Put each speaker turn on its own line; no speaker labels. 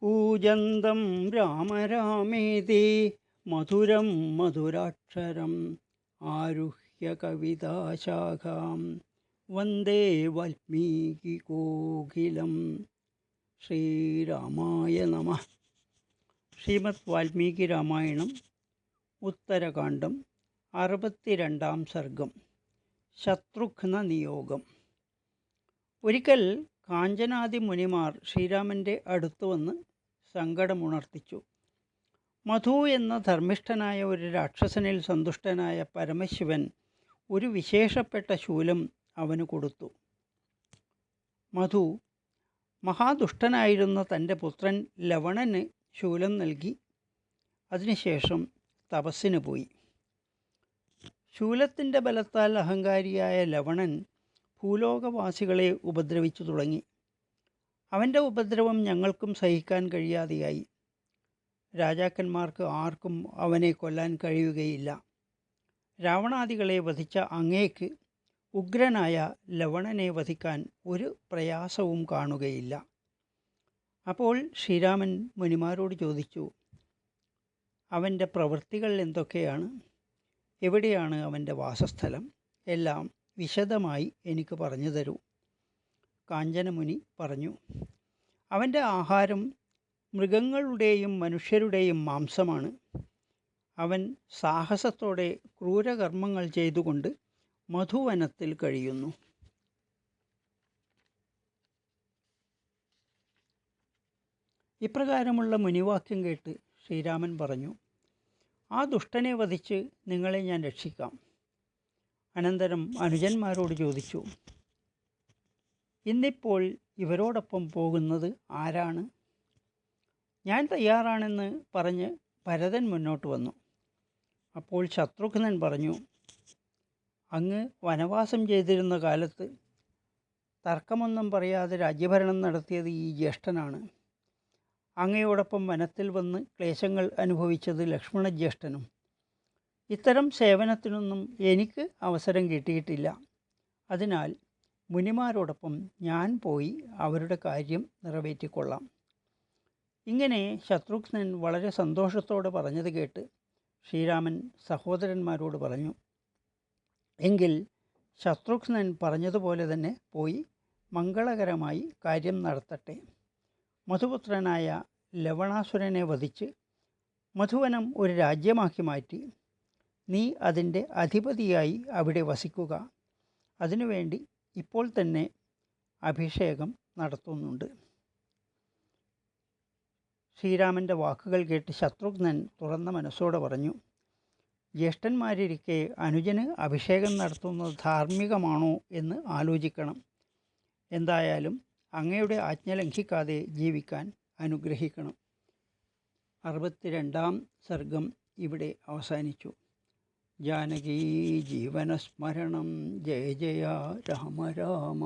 കൂജന്തം രാമ രാമേതി മധുരം മധുരാക്ഷരം ആരുഹ്യ കവിതാശാഖാം വന്ദേ വാൽമീകികോകിലം. ശ്രീരാമായ നമഃ. ശ്രീമദ് വാൽമീകി രാമായണം ഉത്തരകാണ്ഡം 62-ാം സർഗം. ശത്രുഘ്ന നിയോഗം. ഒരിക്കൽ കാഞ്ചനാദി മുനിമാർ ശ്രീരാമൻ്റെ അടുത്തു വന്ന് സങ്കടമുണർത്തിച്ചു. മധു എന്ന ധർമ്മിഷ്ഠനായ ഒരു രാക്ഷസനിൽ സന്തുഷ്ടനായ പരമശിവൻ ഒരു വിശേഷപ്പെട്ട ശൂലം അവന് കൊടുത്തു. മധു മഹാദുഷ്ടനായിരുന്ന തൻ്റെ പുത്രൻ ലവണന് ശൂലം നൽകി. അതിനുശേഷം തപസ്സിന് പോയി. ശൂലത്തിൻ്റെ ബലത്താൽ അഹങ്കാരിയായ ലവണൻ ഭൂലോകവാസികളെ ഉപദ്രവിച്ചു തുടങ്ങി. അവൻ്റെ ഉപദ്രവം ഞങ്ങൾക്കും സഹിക്കാൻ കഴിയാതെയായി. രാജാക്കന്മാർക്ക് ആർക്കും അവനെ കൊല്ലാൻ കഴിയുകയില്ല. രാവണാദികളെ വധിച്ച അങ്ങേക്ക് ഉഗ്രനായ ലവണനെ വധിക്കാൻ ഒരു പ്രയാസവും കാണുകയില്ല. അപ്പോൾ ശ്രീരാമൻ മുനിമാരോട് ചോദിച്ചു, അവൻ്റെ പ്രവൃത്തികൾ എന്തൊക്കെയാണ്? എവിടെയാണ് അവൻ്റെ വാസസ്ഥലം? എല്ലാം വിശദമായി എനിക്ക് പറഞ്ഞു തരൂ. കാഞ്ചനമുനി പറഞ്ഞു, അവൻ്റെ ആഹാരം മൃഗങ്ങളുടെയും മനുഷ്യരുടെയും മാംസമാണ്. അവൻ സാഹസത്തോടെ ക്രൂരകർമ്മങ്ങൾ ചെയ്തുകൊണ്ട് മധുവനത്തിൽ കഴിയുന്നു. ഇപ്രകാരമുള്ള മുനിവാക്യം കേട്ട് ശ്രീരാമൻ പറഞ്ഞു, ആ ദുഷ്ടനെ വധിച്ച് നിങ്ങളെ ഞാൻ രക്ഷിക്കാം. അനന്തരം അനുജന്മാരോട് ചോദിച്ചു, ഇന്നിപ്പോൾ ഇവരോടൊപ്പം പോകുന്നത് ആരാണ്? ഞാൻ തയ്യാറാണെന്ന് പറഞ്ഞ് ഭരതൻ മുന്നോട്ട് വന്നു. അപ്പോൾ ശത്രുഘ്നൻ പറഞ്ഞു, അങ്ങ് വനവാസം ചെയ്തിരുന്ന കാലത്ത് തർക്കമൊന്നും പറയാതെ രാജ്യഭരണം നടത്തിയത് ഈ ജ്യേഷ്ഠനാണ്. അങ്ങയോടൊപ്പം വനത്തിൽ വന്ന് ക്ലേശങ്ങൾ അനുഭവിച്ചത് ലക്ഷ്മണജ്യേഷ്ഠനും. ഇത്തരം സേവനത്തിനൊന്നും എനിക്ക് അവസരം കിട്ടിയിട്ടില്ല. അതിനാൽ മുനിമാരോടൊപ്പം ഞാൻ പോയി അവരുടെ കാര്യം നിറവേറ്റിക്കൊള്ളാം. ഇങ്ങനെ ശത്രുഘ്നൻ വളരെ സന്തോഷത്തോടെ പറഞ്ഞത് കേട്ട് ശ്രീരാമൻ സഹോദരന്മാരോട് പറഞ്ഞു, എങ്കിൽ ശത്രുഘ്നൻ പറഞ്ഞതുപോലെ തന്നെ പോയി മംഗളകരമായി കാര്യം നടത്തട്ടെ. മധുപുത്രനായ ലവണാസുരനെ വധിച്ച് മധുവനം ഒരു രാജ്യമാക്കി മാറ്റി നീ അതിൻ്റെ അധിപതിയായി അവിടെ വസിക്കുക. അതിനുവേണ്ടി ഇപ്പോൾ തന്നെ അഭിഷേകം നടത്തുന്നുണ്ട്. ശ്രീരാമൻ്റെ വാക്കുകൾ കേട്ട് ശത്രുഘ്നൻ തുറന്ന മനസ്സോടെ പറഞ്ഞു, ജ്യേഷ്ഠന്മാരിരിക്കെ അനുജന് അഭിഷേകം നടത്തുന്നത് ധാർമ്മികമാണോ എന്ന് ആലോചിക്കണം. എന്തായാലും അങ്ങയുടെ ആജ്ഞ ലംഘിക്കാതെ ജീവിക്കാൻ അനുഗ്രഹിക്കണം. 62-ാം സർഗം ഇവിടെ അവസാനിച്ചു. ജാനകീ ജീവനസ്മരണം ജയ ജയ രാമ രാമ.